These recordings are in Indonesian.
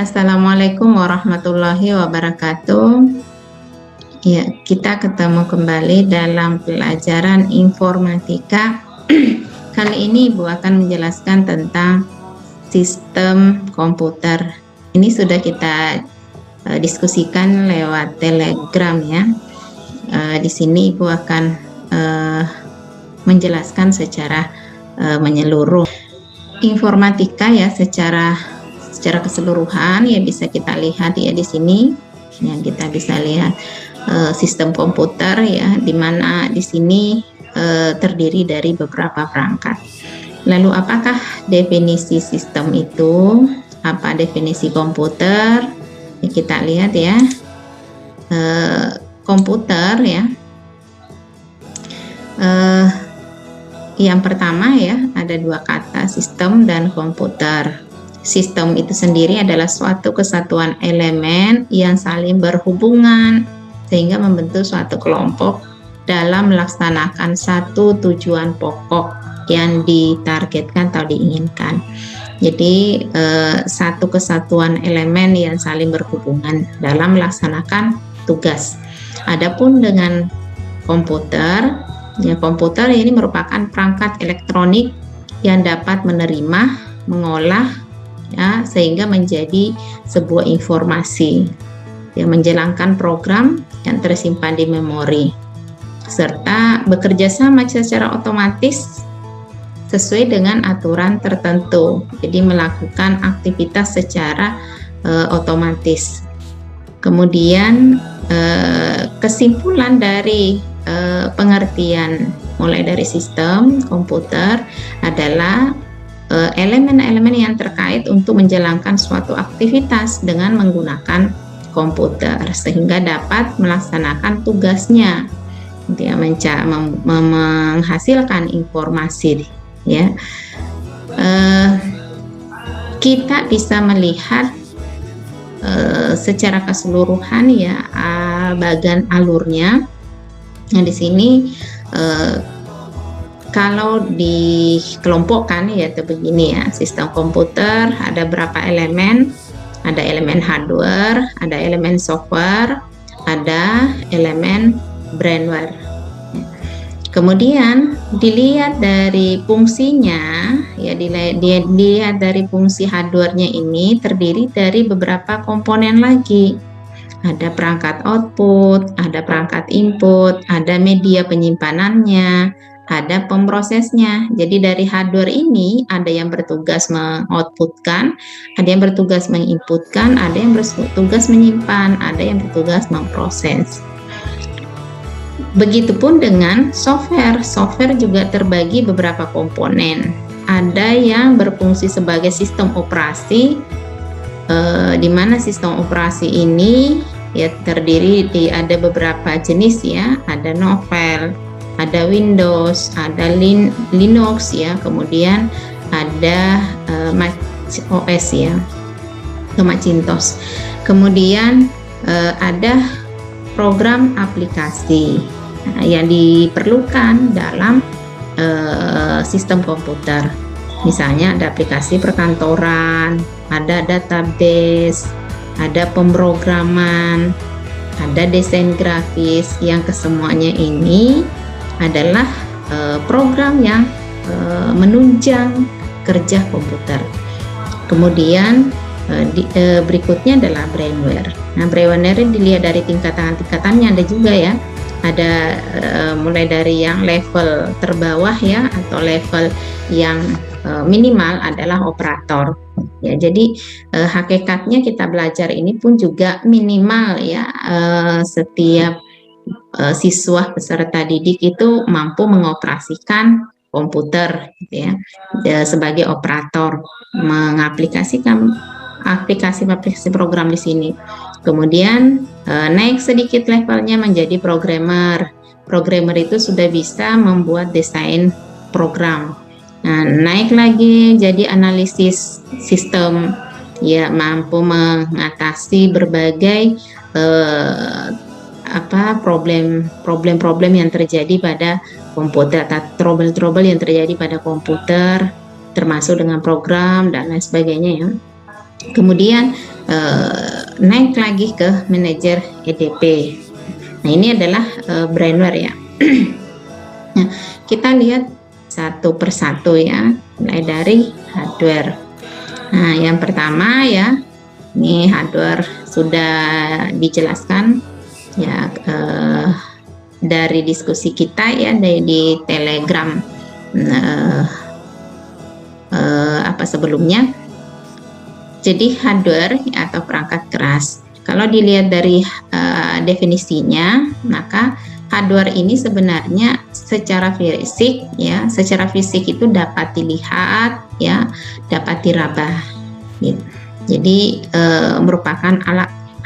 Assalamualaikum warahmatullahi wabarakatuh. Ya, kita ketemu kembali dalam pelajaran informatika. Kali ini Ibu akan menjelaskan tentang sistem komputer. Ini sudah kita diskusikan lewat Telegram ya. Di sini Ibu akan menjelaskan secara menyeluruh. Informatika ya secara keseluruhan ya bisa kita lihat ya di sini. Ya, kita bisa lihat sistem komputer ya, di mana di sini terdiri dari beberapa perangkat. Lalu apakah definisi sistem itu? Apa definisi komputer? Ya, kita lihat ya. Komputer ya. Yang pertama ya, ada dua kata, sistem dan komputer. Sistem itu sendiri adalah suatu kesatuan elemen yang saling berhubungan sehingga membentuk suatu kelompok dalam melaksanakan satu tujuan pokok yang ditargetkan atau diinginkan. Jadi satu kesatuan elemen yang saling berhubungan dalam melaksanakan tugas. Adapun dengan komputer, ya, komputer ini merupakan perangkat elektronik yang dapat menerima, mengolah ya, sehingga menjadi sebuah informasi yang menjalankan program yang tersimpan di memori serta bekerja sama secara otomatis sesuai dengan aturan tertentu, jadi melakukan aktivitas secara otomatis. Kemudian kesimpulan dari pengertian mulai dari sistem komputer adalah elemen-elemen yang terkait untuk menjalankan suatu aktivitas dengan menggunakan komputer sehingga dapat melaksanakan tugasnya, dia menghasilkan informasi ya. Kita bisa melihat secara keseluruhan ya bagian alurnya. Nah di sini kalau dikelompokkan yaitu begini ya, sistem komputer ada berapa elemen? Ada elemen hardware, ada elemen software, ada elemen brainware. Kemudian dilihat dari fungsinya ya, dilihat dari fungsi hardware-nya ini terdiri dari beberapa komponen lagi. Ada perangkat output, ada perangkat input, ada media penyimpanannya, ada pemrosesnya. Jadi dari hardware ini ada yang bertugas mengoutputkan, ada yang bertugas menginputkan, ada yang bertugas menyimpan, ada yang bertugas memproses. Begitupun dengan software. Software juga terbagi beberapa komponen. Ada yang berfungsi sebagai sistem operasi, di mana sistem operasi ini ya terdiri ada beberapa jenis ya, ada novel, ada Windows, ada Linux ya, kemudian ada Mac OS ya, atau Macintosh. Kemudian ada program aplikasi yang diperlukan dalam sistem komputer. Misalnya ada aplikasi perkantoran, ada database, ada pemrograman, ada desain grafis, yang kesemuanya ini adalah program yang menunjang kerja komputer. Kemudian berikutnya adalah brainware. Nah, brainware dilihat dari tingkatannya ada juga ya. Ada mulai dari yang level terbawah ya, atau level yang minimal adalah operator. Ya, jadi hakikatnya kita belajar ini pun juga minimal ya, setiap siswa peserta didik itu mampu mengoperasikan komputer gitu ya, sebagai operator, mengaplikasikan aplikasi program di sini. Kemudian naik sedikit levelnya menjadi programmer. Programmer itu sudah bisa membuat desain program. Nah, naik lagi jadi analisis sistem, ya mampu mengatasi berbagai problem-problem yang terjadi pada komputer, trouble yang terjadi pada komputer, termasuk dengan program dan lain sebagainya ya. Kemudian naik lagi ke manajer EDP. Nah, ini adalah brainware ya. Nah, kita lihat satu persatu ya, mulai dari hardware. Nah, yang pertama ya, ini hardware sudah dijelaskan ya dari diskusi kita ya di Telegram apa sebelumnya. Jadi hardware atau perangkat keras. Kalau dilihat dari definisinya, maka hardware ini sebenarnya secara fisik ya, secara fisik itu dapat dilihat ya, dapat diraba. Gitu. Jadi merupakan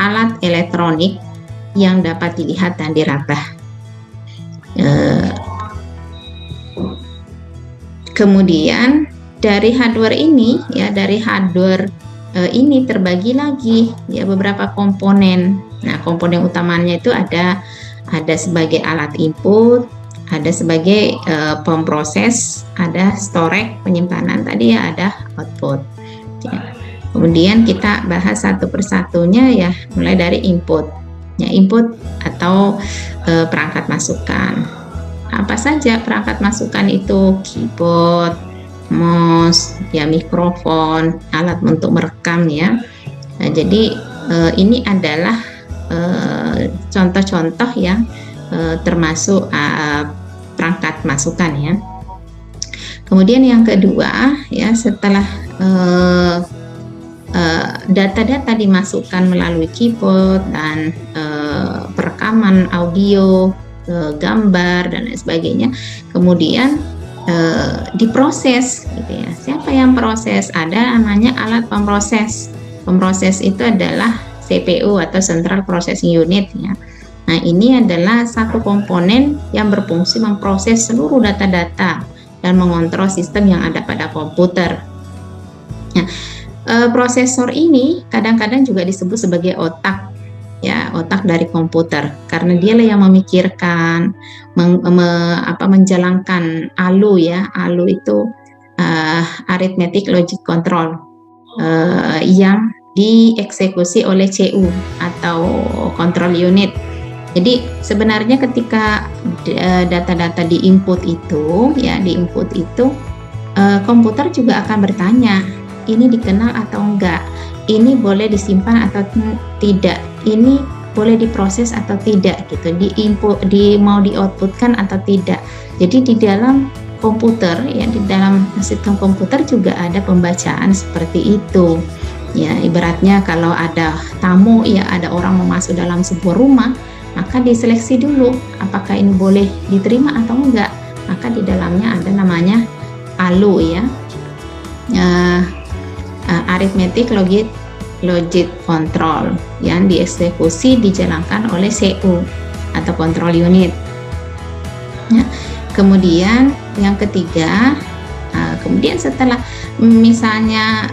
alat elektronik yang dapat dilihat dan diraba. Kemudian dari hardware ini ya, dari hardware ini terbagi lagi ya beberapa komponen. Nah, komponen utamanya itu ada sebagai alat input, ada sebagai pemproses, ada storage penyimpanan tadi ya, ada output. Ya. Kemudian kita bahas satu persatunya ya, mulai dari input. Ya, input atau perangkat masukan. Apa saja perangkat masukan itu? Keyboard, mouse, ya mikrofon, alat untuk merekam ya. Nah, jadi ini adalah contoh-contoh yang termasuk perangkat masukan ya. Kemudian yang kedua ya, setelah data-data dimasukkan melalui keyboard dan perekaman audio, gambar dan lain sebagainya, kemudian diproses gitu ya. Siapa yang proses? Ada namanya alat pemproses. Pemproses itu adalah CPU atau Central Processing Unit ya. Nah, ini adalah satu komponen yang berfungsi memproses seluruh data-data dan mengontrol sistem yang ada pada komputer. Nah, prosesor ini kadang-kadang juga disebut sebagai otak ya, otak dari komputer, karena dialah yang memikirkan, menjalankan ALU ya. ALU itu arithmetic logic control yang dieksekusi oleh CU atau control unit. Jadi sebenarnya ketika data-data diinput itu ya, komputer juga akan bertanya, ini dikenal atau enggak, ini boleh disimpan atau tidak, ini boleh diproses atau tidak gitu, mau di-outputkan atau tidak. Jadi di dalam komputer ya, di dalam sistem komputer juga ada pembacaan seperti itu ya. Ibaratnya kalau ada tamu ya, ada orang mau masuk dalam sebuah rumah, maka diseleksi dulu apakah ini boleh diterima atau enggak. Maka di dalamnya ada namanya ALU ya, arithmetic logic control, yang dieksekusi dijalankan oleh CU atau control unit ya. Kemudian yang ketiga, kemudian setelah misalnya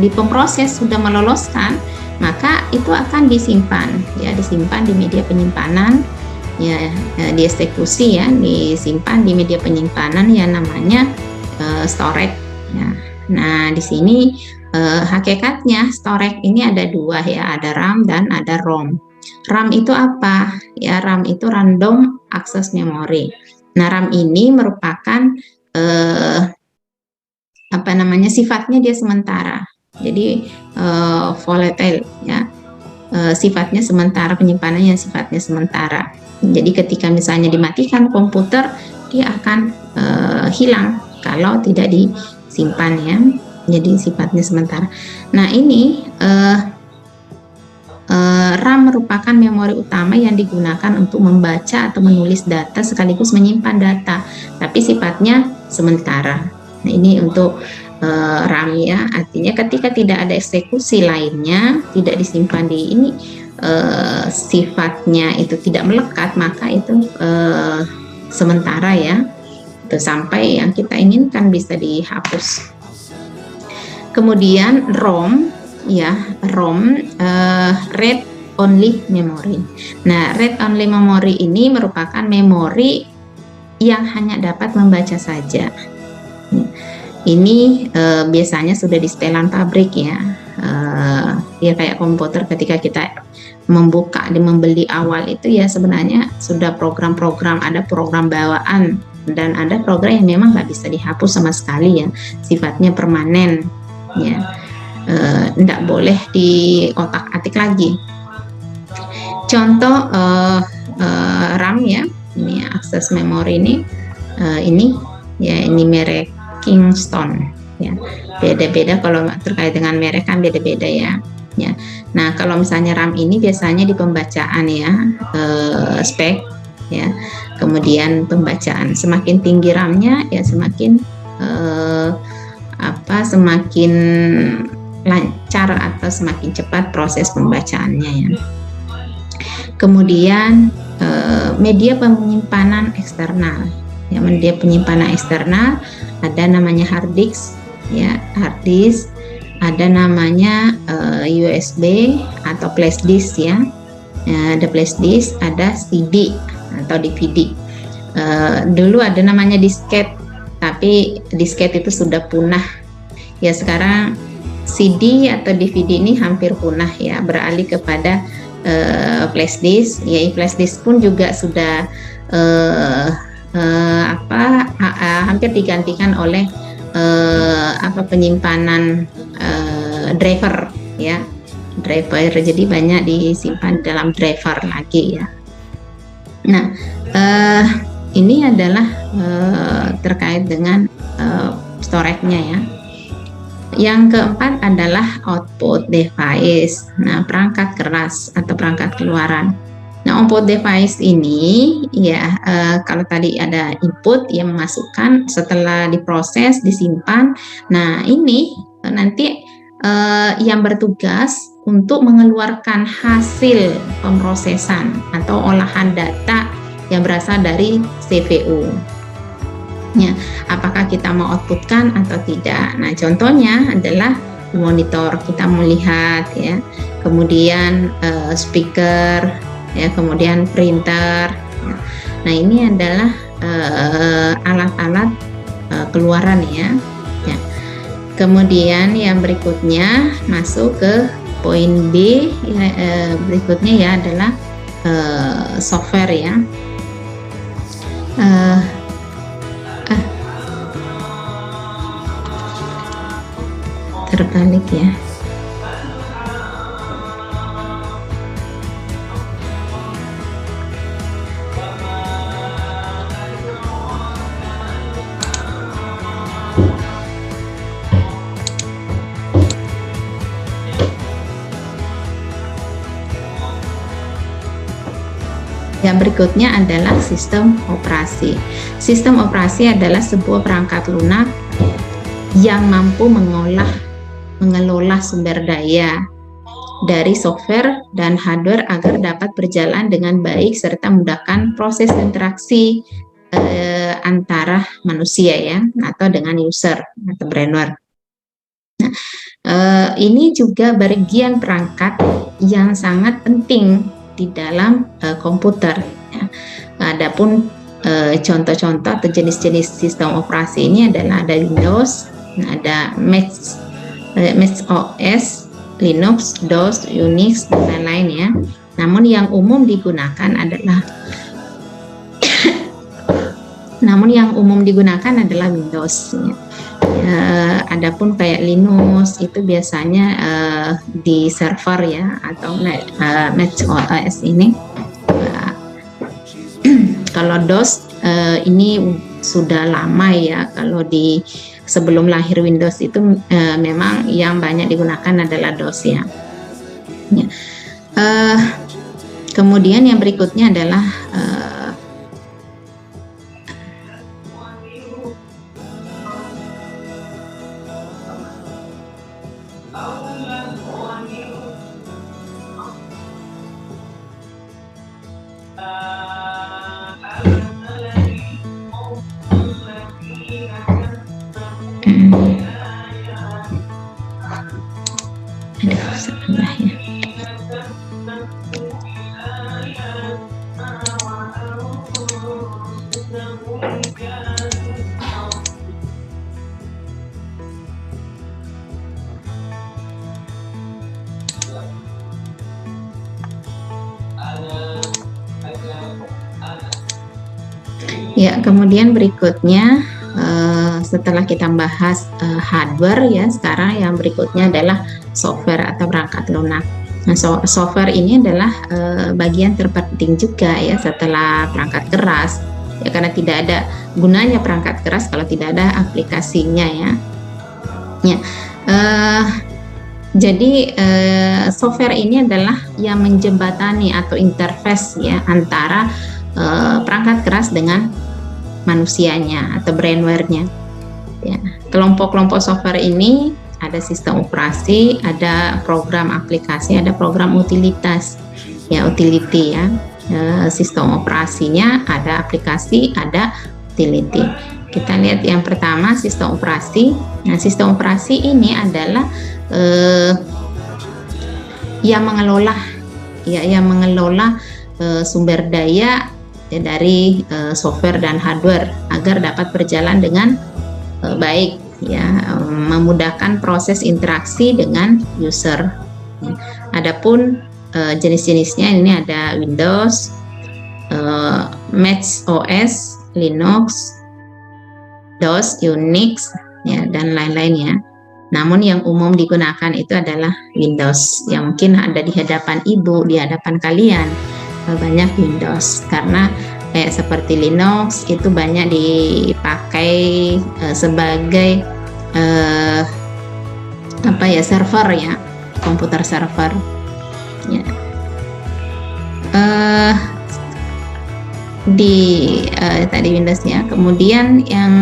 di pemproses sudah meloloskan, maka itu akan disimpan ya, disimpan di media penyimpanan ya, dieksekusi ya, disimpan di media penyimpanan yang namanya storage ya. Nah, di sini hakikatnya storage ini ada dua ya, ada RAM dan ada ROM. RAM itu apa? Ya, RAM itu random access memory. Nah, RAM ini merupakan sifatnya dia sementara. Jadi volatile ya. Sifatnya sementara, penyimpanannya sifatnya sementara. Jadi ketika misalnya dimatikan komputer, dia akan hilang kalau tidak disimpan ya. Jadi sifatnya sementara. Nah, ini RAM merupakan memori utama yang digunakan untuk membaca atau menulis data sekaligus menyimpan data, tapi sifatnya sementara. Nah, ini untuk RAM ya, artinya ketika tidak ada eksekusi lainnya, tidak disimpan di ini, sifatnya itu tidak melekat, maka itu sementara ya, itu sampai yang kita inginkan bisa dihapus. Kemudian ROM ya, read only memory. Nah, read only memory ini merupakan memori yang hanya dapat membaca saja. Ini biasanya sudah di setelan pabrik ya. Ya kayak komputer ketika kita membuka membeli awal itu ya sebenarnya sudah program-program, ada program bawaan dan ada program yang memang nggak bisa dihapus sama sekali ya, sifatnya permanen ya, nggak boleh diotak-atik lagi. Contoh RAM ya, ini akses memori ini ya, ini merek Kingston ya, beda-beda kalau terkait dengan merek kan beda-beda ya. Ya, nah kalau misalnya RAM ini biasanya di pembacaan ya, spek ya, kemudian pembacaan semakin tinggi RAM-nya ya semakin semakin lancar atau semakin cepat proses pembacaannya ya. Kemudian media penyimpanan eksternal ya, media penyimpanan eksternal ada namanya hard disk ya, hard disk, ada namanya USB atau flash disk ya. Ada flash disk, ada CD atau DVD. Dulu ada namanya disket, tapi disket itu sudah punah ya. Sekarang CD atau DVD ini hampir punah ya, beralih kepada flash disk ya. Flash disk pun juga sudah hampir digantikan oleh penyimpanan driver ya, driver, jadi banyak disimpan dalam driver lagi ya. Nah ini adalah terkait dengan storage-nya ya. Yang keempat adalah output device, nah perangkat keras atau perangkat keluaran. Nah output device ini ya, kalau tadi ada input yang memasukkan, setelah diproses disimpan, nah ini nanti yang bertugas untuk mengeluarkan hasil pemrosesan atau olahan data yang berasal dari CPU ya, apakah kita mau outputkan atau tidak. Nah contohnya adalah monitor, kita melihat ya, kemudian speaker ya, kemudian printer ya. Nah ini adalah alat-alat keluaran ya. Kemudian yang berikutnya masuk ke poin B ya, berikutnya ya adalah software ya. Terbalik ya. Yang berikutnya adalah sistem operasi. Sistem operasi adalah sebuah perangkat lunak yang mampu mengelola sumber daya dari software dan hardware agar dapat berjalan dengan baik serta memudahkan proses interaksi antara manusia ya, atau dengan user atau brainware. Nah, ini juga bagian perangkat yang sangat penting di dalam komputer ya. Adapun contoh-contoh atau jenis-jenis sistem operasi ini adalah ada Windows, ada Mac OS, Linux, DOS, Unix dan lain-lain ya. Namun yang umum digunakan adalah Windows ya. Adapun kayak Linux itu biasanya di server ya, atau Mac OS ini. Kalau DOS ini sudah lama ya, kalau di sebelum lahir Windows itu memang yang banyak digunakan adalah DOS ya. Kemudian yang berikutnya adalah Ya, kemudian berikutnya setelah kita bahas hardware ya, sekarang yang berikutnya adalah software atau perangkat lunak. Nah, software ini adalah bagian terpenting juga ya setelah perangkat keras. Ya, karena tidak ada gunanya perangkat keras kalau tidak ada aplikasinya ya. Ya, jadi software ini adalah yang menjembatani atau interface ya antara perangkat keras dengan manusianya atau brainware-nya. Ya, kelompok-kelompok software ini ada sistem operasi, ada program aplikasi, ada program utilitas. Ya, utility ya. Sistem operasinya ada aplikasi, ada utility. Kita lihat yang pertama sistem operasi. Nah, sistem operasi ini adalah yang mengelola sumber daya dari software dan hardware agar dapat berjalan dengan baik ya, memudahkan proses interaksi dengan user. Adapun jenis-jenisnya ini ada Windows, Mac OS, Linux, DOS, Unix ya, dan lain-lainnya. Namun yang umum digunakan itu adalah Windows. Yang mungkin ada di hadapan ibu, di hadapan kalian banyak Windows, karena kayak seperti Linux itu banyak dipakai sebagai server ya, komputer server ya. Tadi Windows-nya. Kemudian yang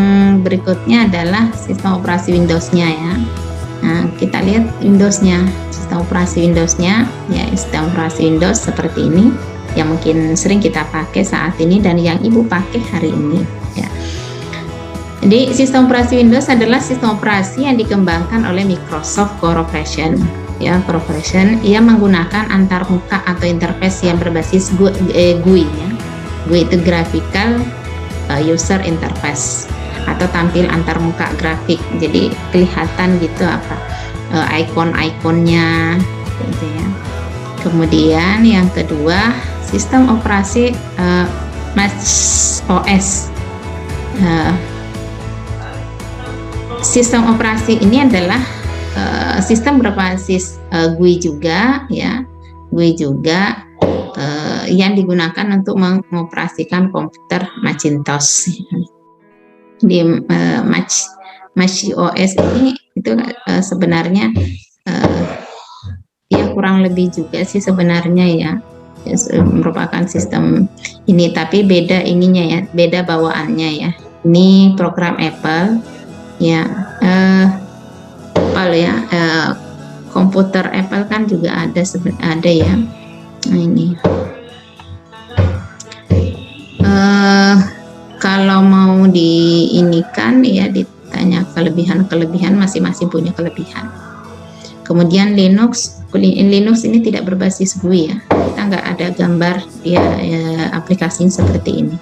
berikutnya adalah sistem operasi Windows-nya ya. Nah, kita lihat Windows-nya, sistem operasi Windows-nya ya, sistem operasi Windows seperti ini yang mungkin sering kita pakai saat ini dan yang ibu pakai hari ini ya. Jadi sistem operasi Windows adalah sistem operasi yang dikembangkan oleh Microsoft Corporation ya, yang menggunakan antarmuka atau interface yang berbasis GUI ya. GUI itu graphical user interface atau tampil antarmuka grafik, jadi kelihatan gitu icon-iconnya gitu ya. Kemudian yang kedua sistem operasi Mac OS. Sistem operasi ini adalah sistem berbasis GUI juga ya, GUI juga yang digunakan untuk mengoperasikan komputer Macintosh. Di Mac OS ini itu sebenarnya ya kurang lebih juga sih sebenarnya ya, merupakan sistem ini, tapi beda ininya ya, beda bawaannya ya. Ini program Apple ya, Apple ya, komputer Apple kan juga ada ya. Nah, ini kalau mau diinikan ya, ditanya kelebihan masing-masing punya kelebihan. Kemudian Linux ini tidak berbasis GUI ya, kita nggak ada gambar ya, aplikasinya seperti ini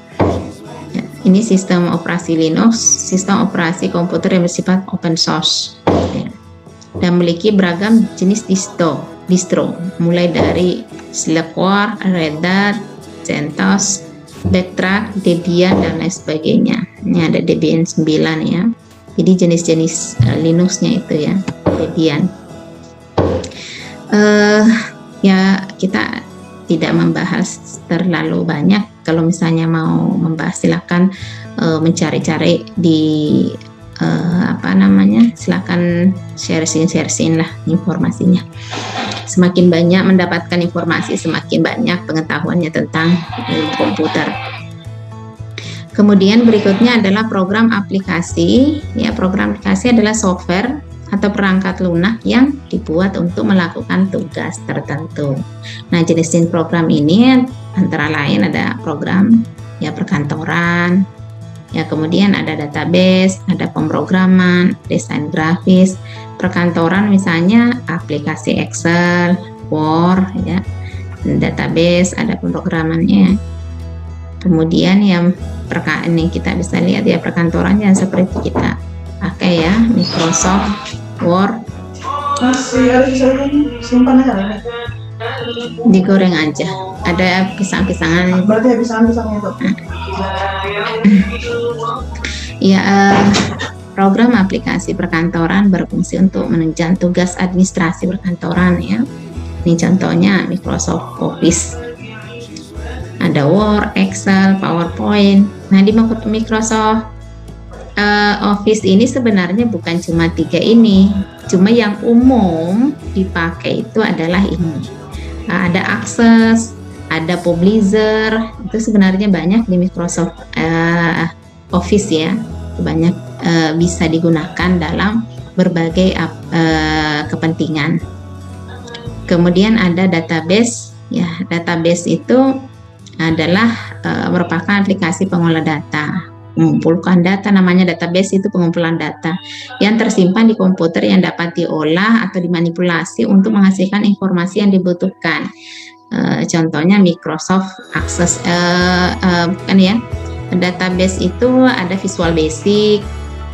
ya. Ini sistem operasi Linux, sistem operasi komputer yang bersifat open source ya, dan memiliki beragam jenis distro mulai dari Slackware, Red Hat, CentOS, Backtrack, Debian dan lain sebagainya. Ini ada Debian 9 ya, jadi jenis-jenis Linux-nya itu ya, Debian. Ya kita tidak membahas terlalu banyak. Kalau misalnya mau membahas silakan mencari-cari di silakan sharing lah informasinya. Semakin banyak mendapatkan informasi, semakin banyak pengetahuannya tentang komputer. Kemudian berikutnya adalah program aplikasi. Ya, program aplikasi adalah software atau perangkat lunak yang dibuat untuk melakukan tugas tertentu. Nah, jenis-jenis program ini antara lain ada program ya perkantoran, ya kemudian ada database, ada pemrograman, desain grafis. Perkantoran misalnya aplikasi Excel, Word ya, database ada pemrogramannya. Kemudian yang ini kita bisa lihat ya, perkantoran yang seperti kita pakai ya, Microsoft Word. Digoreng aja, ada pisang-pisangan. Berarti pisang-pisangnya tuh. Ya, program aplikasi perkantoran berfungsi untuk menunjang tugas administrasi perkantoran ya. Ini contohnya Microsoft Office. Ada Word, Excel, PowerPoint. Nah, di Microsoft Office ini sebenarnya bukan cuma 3 ini, cuma yang umum dipakai itu adalah ini. Ada Access, ada Publisher, itu sebenarnya banyak di Microsoft Office ya, banyak bisa digunakan dalam berbagai kepentingan. Kemudian ada database, ya database itu adalah merupakan aplikasi pengolah data, mengumpulkan data, namanya database itu pengumpulan data yang tersimpan di komputer yang dapat diolah atau dimanipulasi untuk menghasilkan informasi yang dibutuhkan. Contohnya Microsoft Access, kan ya, database itu ada Visual Basic,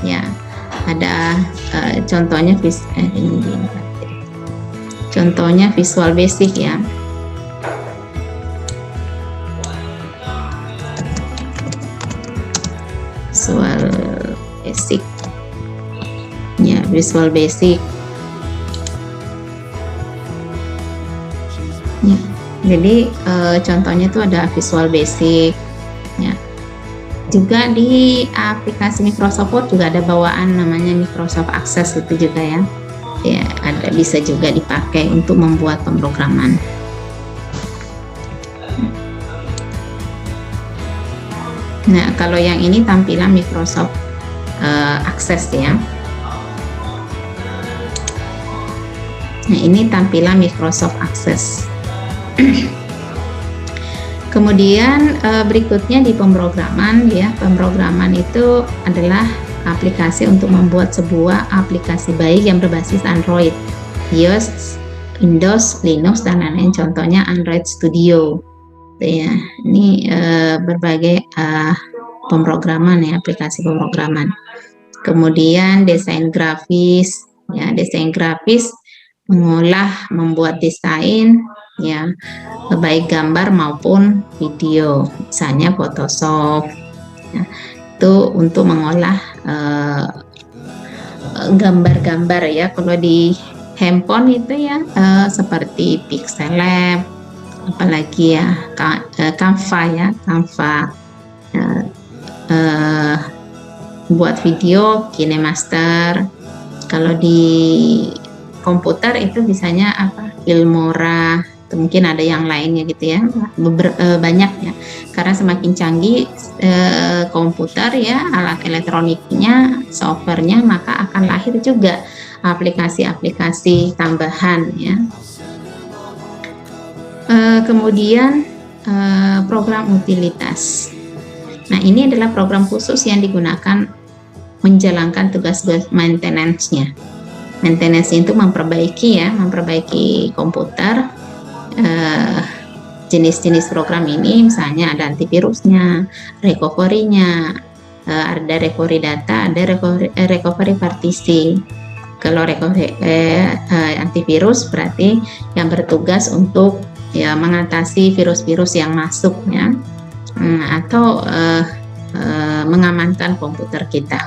ya, ada contohnya contohnya Visual Basic ya. Visual Basic ya, Visual Basic ya. Jadi contohnya itu ada Visual Basic ya. Juga di aplikasi Microsoft Word juga ada bawaan namanya Microsoft Access itu juga ya. Ya, ada bisa juga dipakai untuk membuat pemrograman. Nah, kalau yang ini tampilan Microsoft Access ya. Nah, ini tampilan Microsoft Access. Kemudian berikutnya di pemrograman ya. Pemrograman itu adalah aplikasi untuk membuat sebuah aplikasi baik yang berbasis Android, iOS, Windows, Linux dan lain-lain. Contohnya Android Studio. Ya, ini berbagai pemrograman ya, aplikasi pemrograman. Kemudian desain grafis ya, desain grafis membuat desain ya, baik gambar maupun video, misalnya Photoshop ya, itu untuk mengolah gambar-gambar ya. Kalau di handphone itu ya seperti Pixel Lab, apalagi ya Canva ya, Canva buat video KineMaster. Kalau di komputer itu bisanya apa, Filmora, mungkin ada yang lainnya gitu ya, banyak ya, karena semakin canggih komputer ya, alat elektroniknya, softwarenya, maka akan lahir juga aplikasi-aplikasi tambahan ya. Kemudian program utilitas. Nah, ini adalah program khusus yang digunakan menjalankan tugas-tugas maintenance-nya. Maintenance itu memperbaiki ya, memperbaiki komputer. Jenis-jenis program ini misalnya ada antivirusnya, recovery-nya, ada recovery data, ada recovery partisi. Kalau recovery antivirus berarti yang bertugas untuk ya mengatasi virus-virus yang masuk ya, atau mengamankan komputer kita.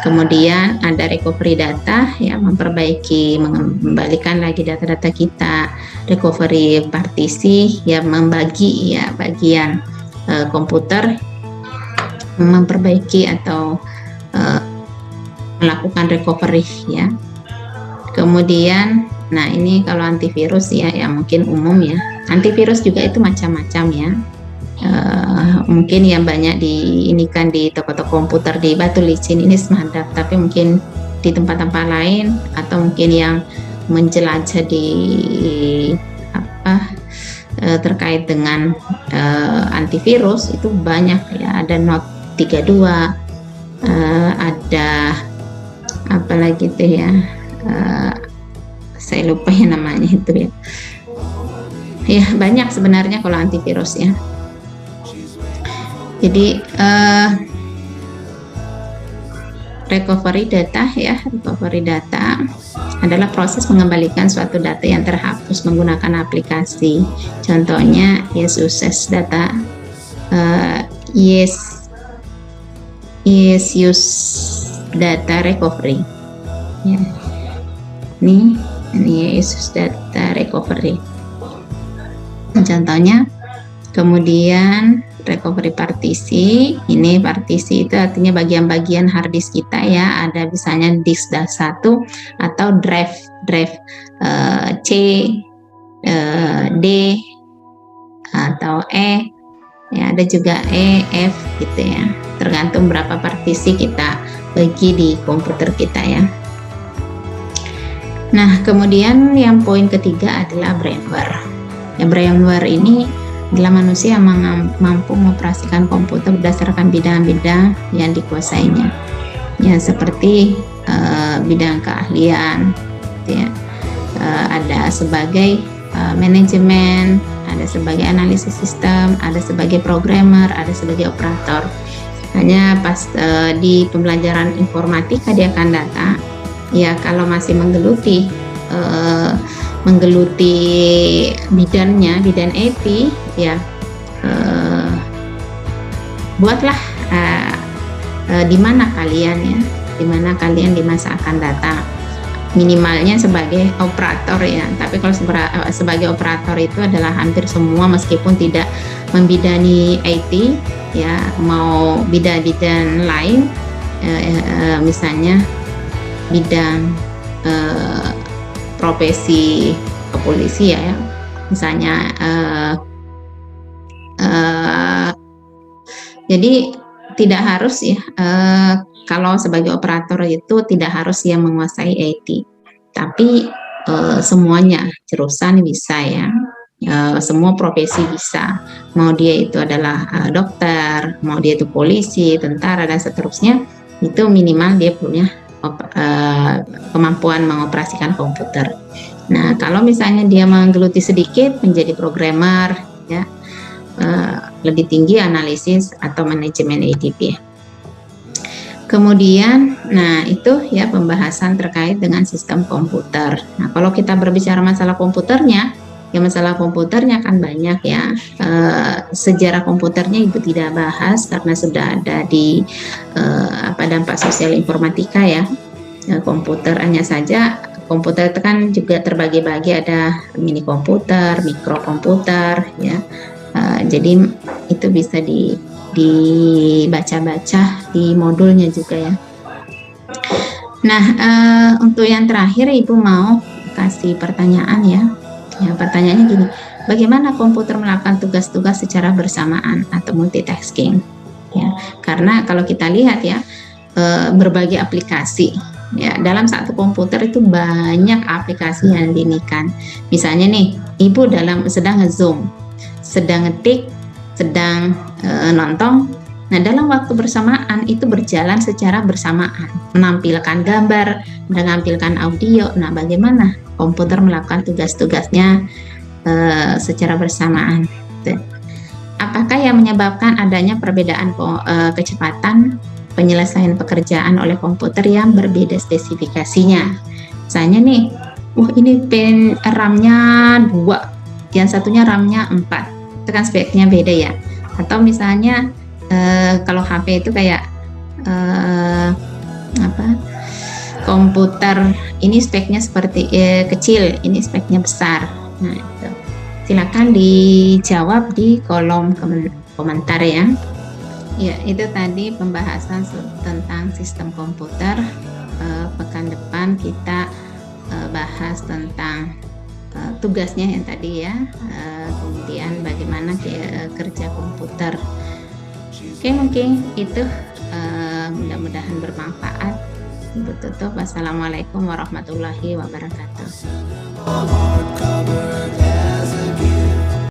Kemudian ada recovery data ya, memperbaiki, mengembalikan lagi data-data kita. Recovery partisi ya, membagi ya bagian komputer, memperbaiki atau melakukan recovery ya. Kemudian nah ini kalau antivirus ya, yang mungkin umum ya. Antivirus juga itu macam-macam ya. Mungkin yang banyak diinikan di toko-toko komputer di Batu Licin ini Smartdap, tapi mungkin di tempat-tempat lain atau mungkin yang menjelajah di apa terkait dengan antivirus itu banyak ya. Ada Note 32, ada apa lagi tuh ya, saya lupa ya namanya itu ya. Ya banyak sebenarnya kalau antivirus ya. Jadi recovery data ya, recovery data adalah proses mengembalikan suatu data yang terhapus menggunakan aplikasi. Contohnya yes access data, yes is use data recovery. Ya. Ini is use data recovery. Contohnya, kemudian recovery partisi. Ini partisi itu artinya bagian-bagian harddisk kita ya. Ada misalnya disk 1 atau drive C, D atau E. Ya, ada juga E, F gitu ya. Tergantung berapa partisi kita bagi di komputer kita ya. Nah, kemudian yang poin ketiga adalah brainware. Ya, brainware ini adalah manusia yang mampu mengoperasikan komputer berdasarkan bidang-bidang yang dikuasainya. Ya, seperti bidang keahlian, ya. Ada sebagai manajemen, ada sebagai analisis sistem, ada sebagai programmer, ada sebagai operator. Hanya pas di pembelajaran informatika dia akan data, ya kalau masih menggeluti bidangnya, bidang IT ya, buatlah di mana kalian di masa akan datang, minimalnya sebagai operator ya. Tapi kalau sebagai operator itu adalah hampir semua, meskipun tidak membidani IT ya, mau bidang-bidang lain misalnya bidang profesi kepolisi ya, misalnya jadi tidak harus ya, kalau sebagai operator itu tidak harus yang menguasai IT, tapi semuanya jurusan bisa ya, semua profesi bisa, mau dia itu adalah dokter, mau dia itu polisi, tentara dan seterusnya, itu minimal dia punya kemampuan mengoperasikan komputer. Nah, kalau misalnya dia menggeluti sedikit menjadi programmer ya, lebih tinggi analisis atau manajemen ADP. Kemudian, nah itu ya pembahasan terkait dengan sistem komputer. Nah, kalau kita berbicara masalah komputernya, ya masalah komputernya kan banyak ya. Sejarah komputernya Ibu tidak bahas karena sudah ada di dampak sosial informatika ya. Komputer hanya saja, komputer itu kan juga terbagi-bagi, ada mini komputer, mikrokomputer ya. Jadi itu bisa dibaca-baca di modulnya juga ya. Nah, untuk yang terakhir Ibu mau kasih pertanyaan ya. Ya, pertanyaannya gini, bagaimana komputer melakukan tugas-tugas secara bersamaan atau multitasking? Ya, karena kalau kita lihat ya, berbagai aplikasi ya dalam satu komputer itu banyak aplikasi yang diinikan. Misalnya nih, Ibu sedang nge-zoom, sedang ngetik, sedang nonton. Nah, dalam waktu bersamaan itu berjalan secara bersamaan, menampilkan gambar, menampilkan audio. Nah, bagaimana komputer melakukan tugas-tugasnya secara bersamaan? Apakah yang menyebabkan adanya perbedaan kecepatan penyelesaian pekerjaan oleh komputer yang berbeda spesifikasinya? Misalnya nih, ini RAM-nya 2, yang satunya RAM-nya 4, itu kan speknya beda ya. Atau misalnya kalau HP itu kayak komputer ini speknya seperti kecil, ini speknya besar. Nah, itu. Silakan dijawab di kolom komentar ya. Ya, itu tadi pembahasan tentang sistem komputer. Pekan depan kita bahas tentang tugasnya yang tadi ya, kemudian bagaimana kerja komputer. Oke, mungkin itu mudah-mudahan bermanfaat. Ibu tutup. Wassalamualaikum warahmatullahi wabarakatuh.